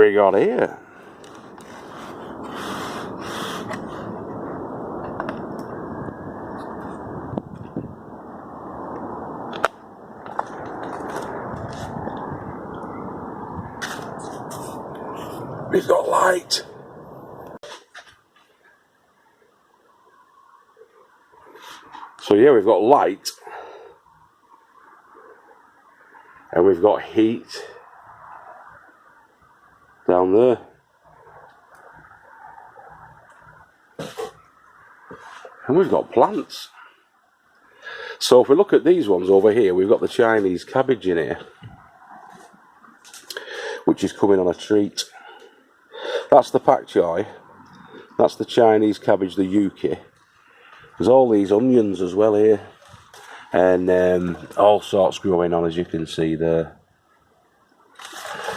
we got here? We've got light. So yeah, we've got light. And we've got heat down there. And we've got plants. So if we look at these ones over here, we've got the Chinese cabbage in here, which is coming on a treat. That's the pak choi. That's the Chinese cabbage, the YuKi. There's all these onions as well here. And all sorts growing on, as you can see there.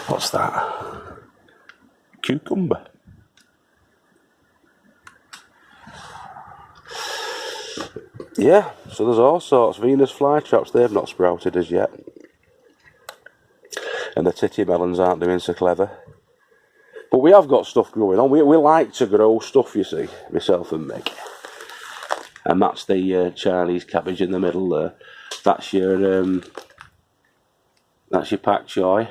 What's that? Cucumber. Yeah, so there's all sorts. Venus flytraps, they've not sprouted as yet. And the titty melons aren't doing so clever. But we have got stuff growing on. We like to grow stuff, you see, myself and Mick. And that's the Chinese cabbage in the middle there. That's your pak choi.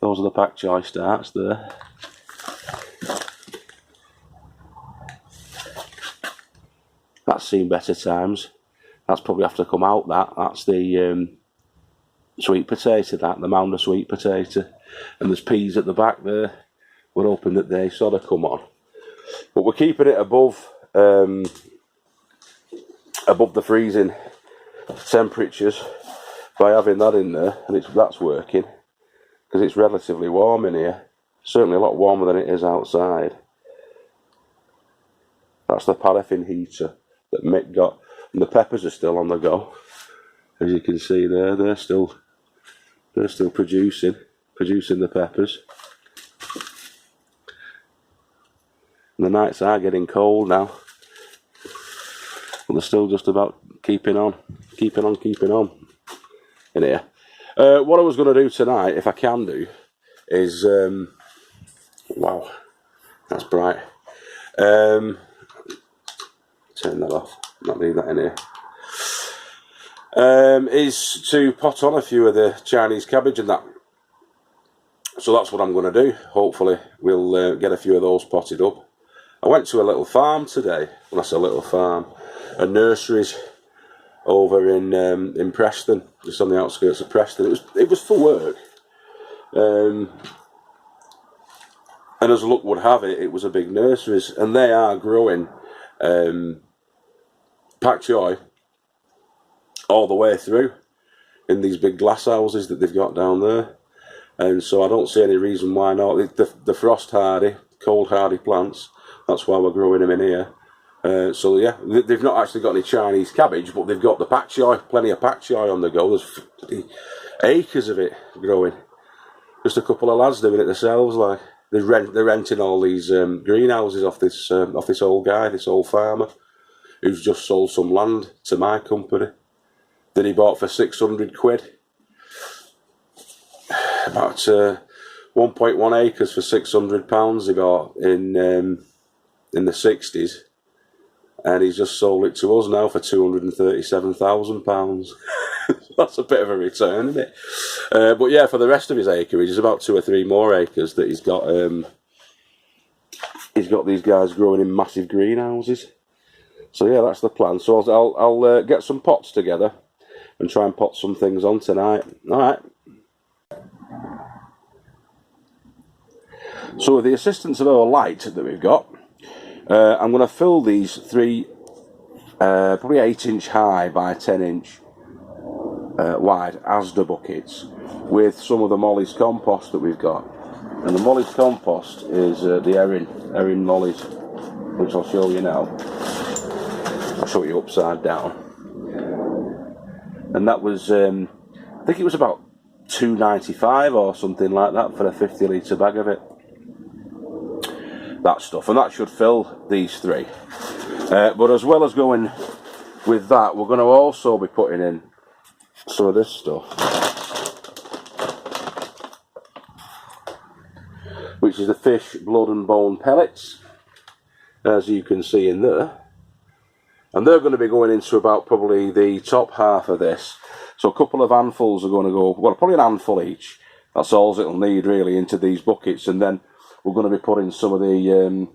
Those are the pak choi starts there. That's seen better times. That's probably have to come out. That's the sweet potato. The mound of sweet potato. And there's peas at the back there. We're hoping that they sort of come on. But we're keeping it above the freezing temperatures by having that in there, and that's working because it's relatively warm in here. Certainly a lot warmer than it is outside. That's the paraffin heater that Mick got, and the peppers are still on the go. As you can see there, they're still producing the peppers. And the nights are getting cold now. But they're still just about keeping on in here. What I was going to do tonight, if I can do, is wow, that's bright. Turn that off. Not leave that in here. Is to pot on a few of the Chinese cabbage and that. So that's what I'm going to do. Hopefully we'll get a few of those potted up. I went to a little farm today. Well, that's a little farm. A nurseries over in Preston, just on the outskirts of Preston. It was for work, and as luck would have it, it was a big nurseries, and they are growing pak choi all the way through in these big glass houses that they've got down there, and so I don't see any reason why not. The frost hardy, cold hardy plants. That's why we're growing them in here. So yeah, they've not actually got any Chinese cabbage, but they've got the pak choi, plenty of pak choi on the go. There's acres of it growing. Just a couple of lads doing it themselves. Like they're renting all these greenhouses off this old guy, this old farmer, who's just sold some land to my company that he bought for 600 quid. About 1.1 acres for £600 he bought in the 60s. And he's just sold it to us now for £237,000. That's a bit of a return, isn't it? But yeah, for the rest of his acreage, there's about 2 or 3 more acres that he's got. He's got these guys growing in massive greenhouses. So yeah, that's the plan. So I'll get some pots together and try and pot some things on tonight. All right. So with the assistance of our light that we've got, I'm going to fill these 3 probably 8-inch high by 10-inch wide Asda buckets with some of the Molly's compost that we've got. And the Molly's compost is the Erin Molly's, which I'll show you now. I'll show you upside down. And that was, I think it was about £2.95 or something like that for a 50-litre bag of it. That stuff, and that should fill these 3. But as well as going with that, we're going to also be putting in some of this stuff, which is the fish, blood and bone pellets, as you can see in there. And they're going to be going into about probably the top half of this. So a couple of handfuls are going to go, well, probably an handful each. That's all it'll need really into these buckets. And then we're going to be putting some of the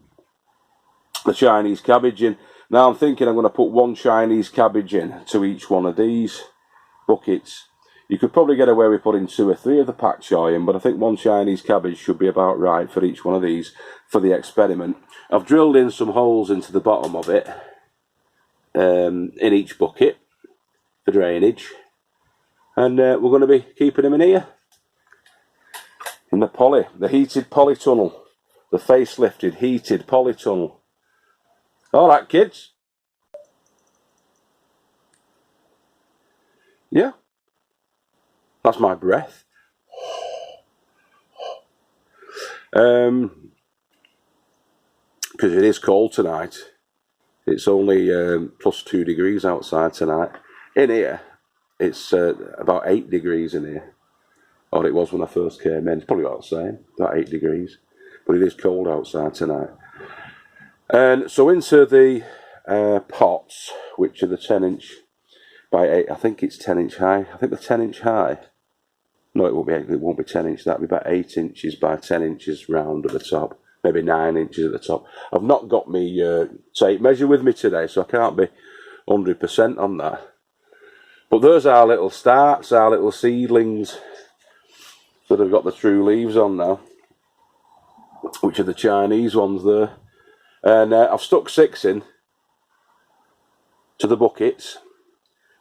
Chinese cabbage in. Now I'm thinking I'm going to put one Chinese cabbage in to each one of these buckets. You could probably get away with putting 2 or 3 of the pak choi in, but I think one Chinese cabbage should be about right for each one of these for the experiment. I've drilled in some holes into the bottom of it. In each bucket for drainage, and we're going to be keeping them in here in the heated polytunnel, the facelifted heated polytunnel. All right, kids. Yeah, that's my breath. Because it is cold tonight. It's only plus 2 degrees outside tonight. In here, it's about 8 degrees in here. Or it was when I first came in. It's probably about the same, about 8 degrees. But it is cold outside tonight. And so into the pots, which are the 10-inch by 8. I think it's 10-inch high. I think the 10-inch high. No, it won't be 10 inch. That'll be about 8 inches by 10 inches round at the top. Maybe 9 inches at the top. I've not got me tape measure with me today, so I can't be 100% on that. But there's our little starts, our little seedlings that have got the true leaves on now, which are the Chinese ones there. And I've stuck 6 in to the buckets.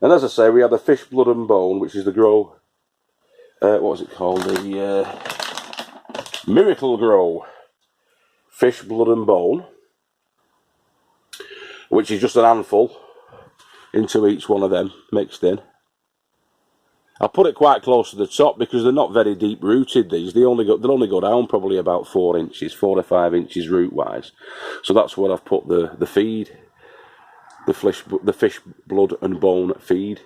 And as I say, we have the fish, blood and bone, which is the grow. What was it called? The Miracle Grow. Fish, blood and bone, which is just an handful into each one of them mixed in. I put it quite close to the top because they're not very deep rooted. These they'll only go down probably about 4 inches, 4 to 5 inches root wise. So that's where I've put the feed, the fish blood and bone feed,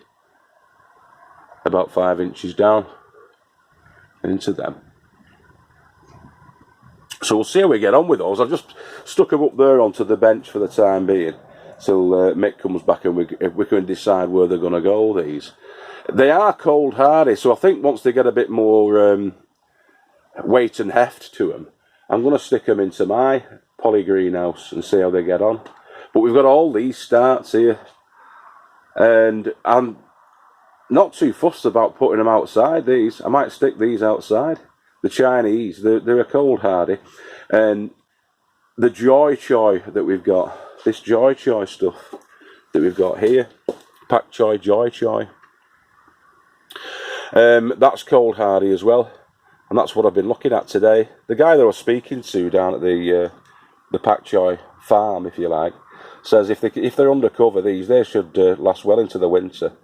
about 5 inches down into them. So we'll see how we get on with those. I've just stuck them up there onto the bench for the time being till Mick comes back and we can decide where they're going to go, these. They are cold hardy, so I think once they get a bit more weight and heft to them, I'm going to stick them into my poly greenhouse and see how they get on. But we've got all these starts here, and I'm not too fussed about putting them outside, these. I might stick these outside. The Chinese, they're a cold hardy, and the Joy Choy that we've got, this Joy Choy stuff that we've got here, Pak Choi, Joy Choy, that's cold hardy as well, and that's what I've been looking at today. The guy that I was speaking to down at the Pak Choi farm, if you like, says if they're undercover, they should last well into the winter.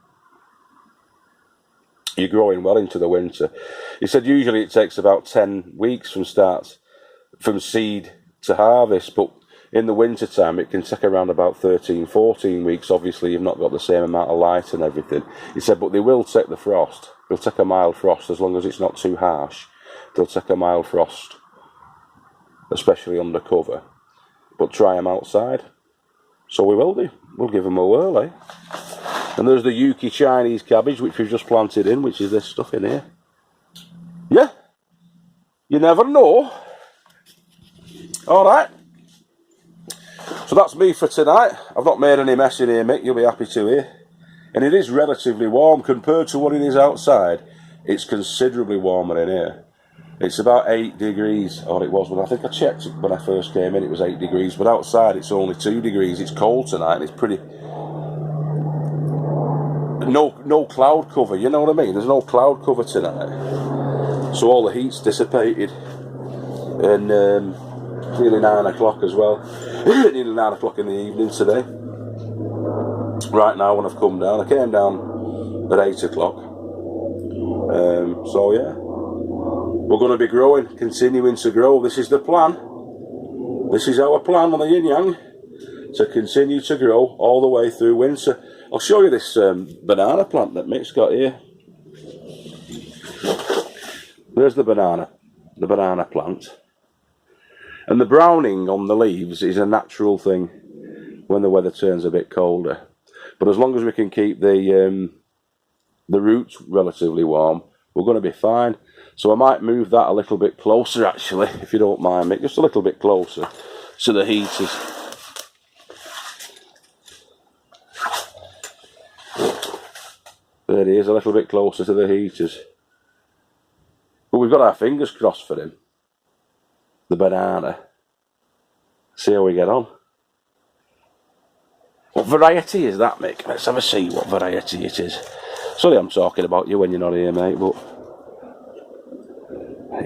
You're growing well into the winter. He said usually it takes about 10 weeks from seed to harvest, but in the winter time it can take around about 13, 14 weeks. Obviously you've not got the same amount of light and everything. He said, but they will take the frost. They'll take a mild frost as long as it's not too harsh. They'll take a mild frost, especially under cover. But try them outside. So we will do. We'll give them a whirl, eh? And there's the YuKi Chinese cabbage, which we've just planted in, which is this stuff in here. Yeah, you never know. All right. So that's me for tonight. I've not made any mess in here, Mick. You'll be happy to hear. And it is relatively warm compared to what it is outside. It's considerably warmer in here. It's about 8 degrees, or it was when I think I checked it when I first came in. It was 8 degrees, but outside it's only 2 degrees. It's cold tonight. And it's pretty. No cloud cover, you know what I mean? There's no cloud cover tonight. So all the heat's dissipated. And nearly 9 o'clock as well. Nearly 9 o'clock in the evening today. Right now when I've come down. I came down at 8 o'clock. So yeah. We're going to be growing, continuing to grow. This is the plan. This is our plan on the yin yang. To continue to grow all the way through winter. I'll show you this banana plant that Mick's got here. There's the banana plant. And the browning on the leaves is a natural thing when the weather turns a bit colder. But as long as we can keep the roots relatively warm, we're going to be fine. So I might move that a little bit closer, actually, if you don't mind me, just a little bit closer to the heaters. There he is, a little bit closer to the heaters. But we've got our fingers crossed for him. The banana. See how we get on. What variety is that, Mick? Let's have a see what variety it is. Sorry I'm talking about you when you're not here, mate, but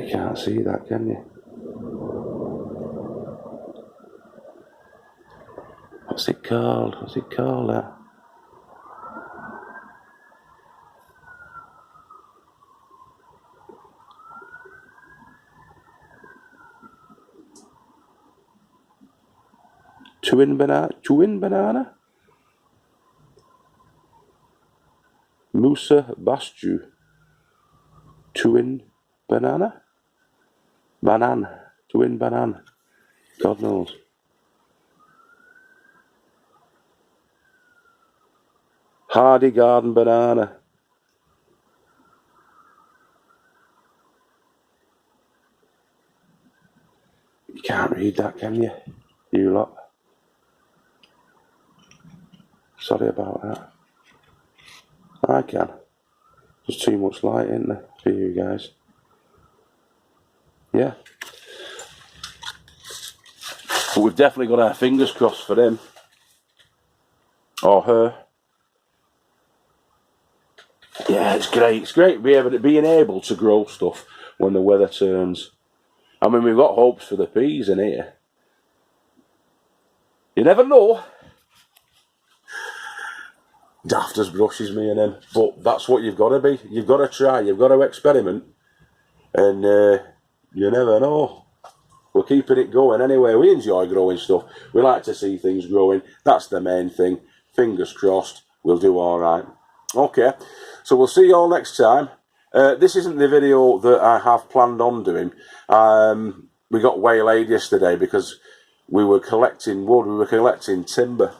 you can't see that, can you? What's it called? What's it called, that? Twin banana? Musa Bastu. Twin banana? Twin banana. God knows. Hardy garden banana. You can't read that, can you? You lot. Sorry about that. I can. There's too much light in there for you guys. Yeah. But we've definitely got our fingers crossed for him. Or her. Yeah, it's great. It's great being able to grow stuff when the weather turns. I mean, we've got hopes for the peas in here. You never know. Daft as brushes, me and him. But that's what you've got to be. You've got to try. You've got to experiment. And you never know. We're keeping it going anyway. We enjoy growing stuff. We like to see things growing. That's the main thing. Fingers crossed. We'll do all right. Okay. So we'll see you all next time. This isn't the video that I have planned on doing. We got waylaid yesterday because we were collecting wood. We were collecting timber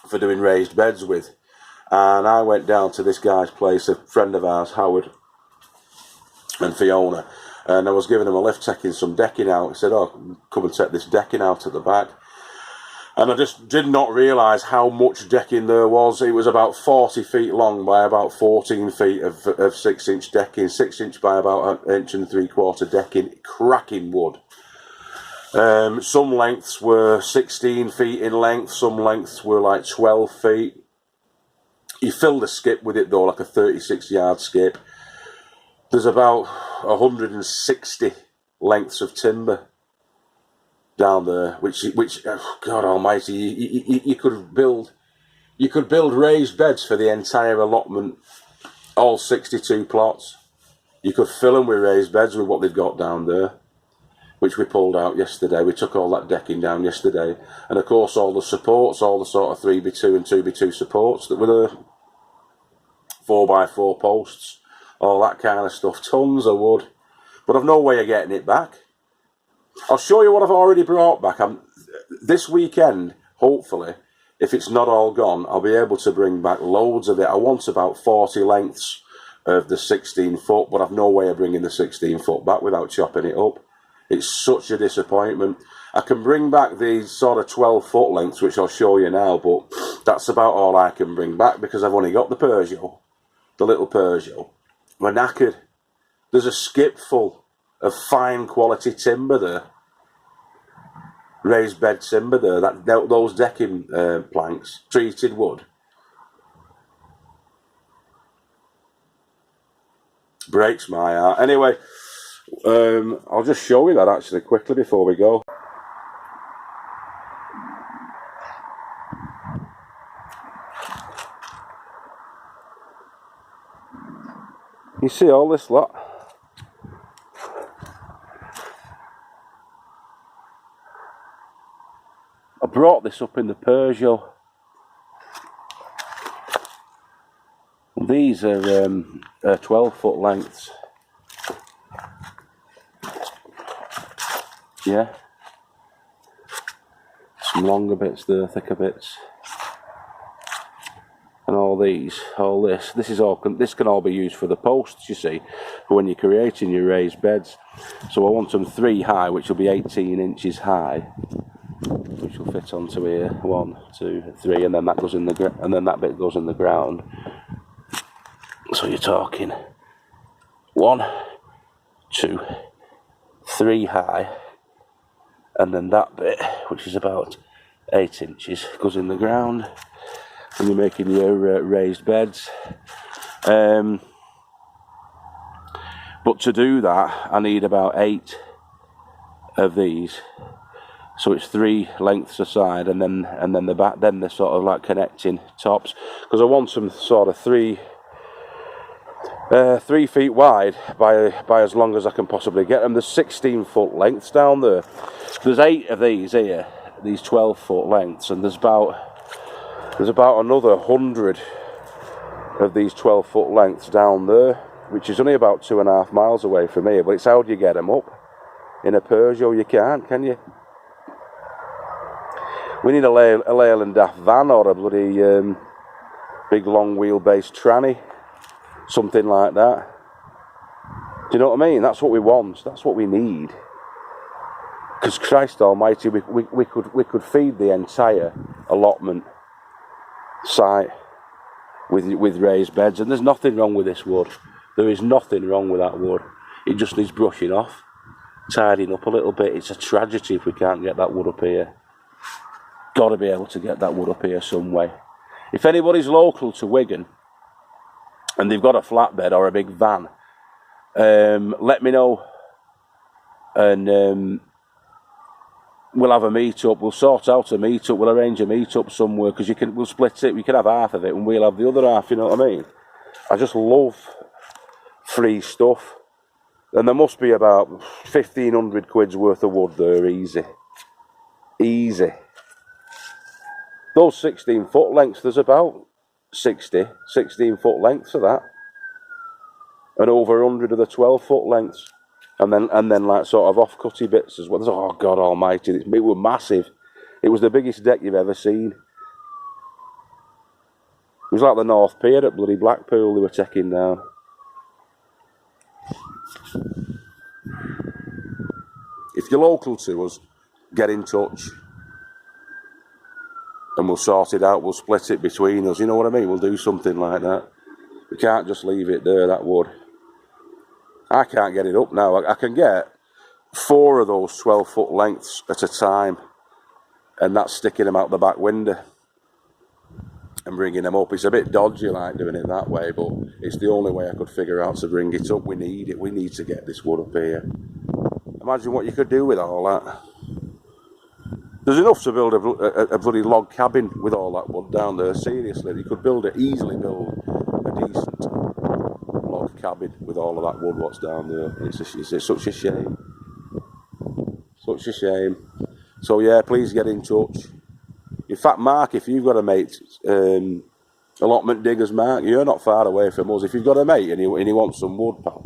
for doing raised beds with. And I went down to this guy's place, a friend of ours, Howard and Fiona, and I was giving him a lift taking some decking out. He said, oh, come and take this decking out at the back. And I just did not realise how much decking there was. It was about 40 feet long by about 14 feet of 6-inch decking, 6 inch by about 1 3/4 decking, cracking wood. Some lengths were 16 feet in length, some lengths were like 12 feet. You filled a skip with it though, like a 36-yard skip. There's about 160 lengths of timber down there, which oh God Almighty, you could build raised beds for the entire allotment, all 62 plots. You could fill them with raised beds with what they've got down there, which we pulled out yesterday. We took all that decking down yesterday, and of course all the supports, all the sort of 3x2 and 2x2 supports that were there, 4x4 posts, all that kind of stuff, tons of wood, but I've no way of getting it back. I'll show you what I've already brought back. This weekend, hopefully, if it's not all gone, I'll be able to bring back loads of it. I want about 40 lengths of the 16 foot, but I've no way of bringing the 16 foot back without chopping it up. It's such a disappointment. I can bring back these sort of 12 foot lengths, which I'll show you now, but that's about all I can bring back because I've only got the Peugeot, the little Peugeot. We're knackered. There's a skip full of fine quality timber there, raised bed timber there, those decking planks, treated wood. Breaks my heart. Anyway, I'll just show you that actually quickly before we go. You see all this lot? I brought this up in the Peugeot. These are 12 foot lengths. Yeah. Some longer bits there, thicker bits. And all this, this can all be used for the posts, you see, for when you're creating your raised beds. So I want them 3 high, which will be 18 inches high, which will fit onto here. 1, 2, 3, and then that goes in the and then that bit goes in the ground. So you're talking 1, 2, 3 high, and then that bit, which is about 8 inches, goes in the ground. And you're making your raised beds. But to do that, I need about 8 of these. So it's 3 lengths aside, and then the back, then they're sort of like connecting tops. Because I want them sort of 3 feet wide by as long as I can possibly get them. There's 16-foot lengths down there. There's 8 of these here, these 12-foot lengths, and there's about another 100 of these 12-foot lengths down there, which is only about 2.5 miles away from here. But it's how do you get them up? In a Peugeot, you can't, can you? We need a Leyland Daft van or a bloody big long wheelbase tranny, something like that. Do you know what I mean? That's what we want. That's what we need. Because Christ Almighty, we could feed the entire allotment site with raised beds, and there's nothing wrong with this wood. There is nothing wrong with that wood. It just needs brushing off, tidying up a little bit. It's a tragedy if we can't get that wood up here. Got to be able to get that wood up here some way. If anybody's local to Wigan and they've got a flatbed or a big van, let me know, and we'll have a meet-up. We'll sort out a meet-up. We'll arrange a meet-up somewhere, because we'll split it. We can have half of it and we'll have the other half, you know what I mean? I just love free stuff. And there must be about 1,500 quid's worth of wood there, easy. Easy. Those 16-foot lengths, there's about 16-foot lengths of that. And over 100 of the 12-foot lengths. And then like sort of off-cutty bits as well. Oh, God Almighty, it was massive. It was the biggest deck you've ever seen. It was like the North Pier at bloody Blackpool they were taking down. If you're local to us, get in touch. And we'll sort it out, we'll split it between us, you know what I mean? We'll do something like that. We can't just leave it there, that wood. I can't get it up now. I can get 4 of those 12-foot lengths at a time, and that's sticking them out the back window and bringing them up. It's a bit dodgy like doing it that way, but it's the only way I could figure out to bring it up. We need it. We need to get this wood up here. Imagine what you could do with all that. There's enough to build a bloody log cabin with all that wood down there. Seriously, you could easily build a decent log cabin with all of that wood what's down there. It's such a shame. Such a shame. So yeah, please get in touch. In fact, Mark, if you've got a mate, allotment diggers, Mark, you're not far away from us. If you've got a mate and he wants some wood, pal,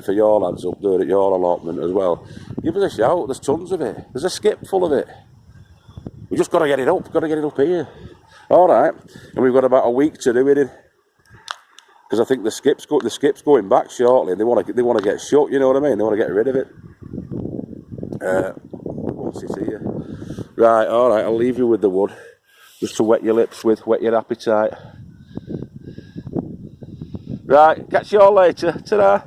for your lads up there at your allotment as well, give us a shout. There's tons of it. There's a skip full of it. We just got to get it up. Got to get it up here. All right, and we've got about a week to do it. Because I think the skip's going back shortly, and they want to get shut. You know what I mean? They want to get rid of it. Once it's here. Right. All right. I'll leave you with the wood, just to wet your lips with, whet your appetite. Right. Catch you all later. Ta-da.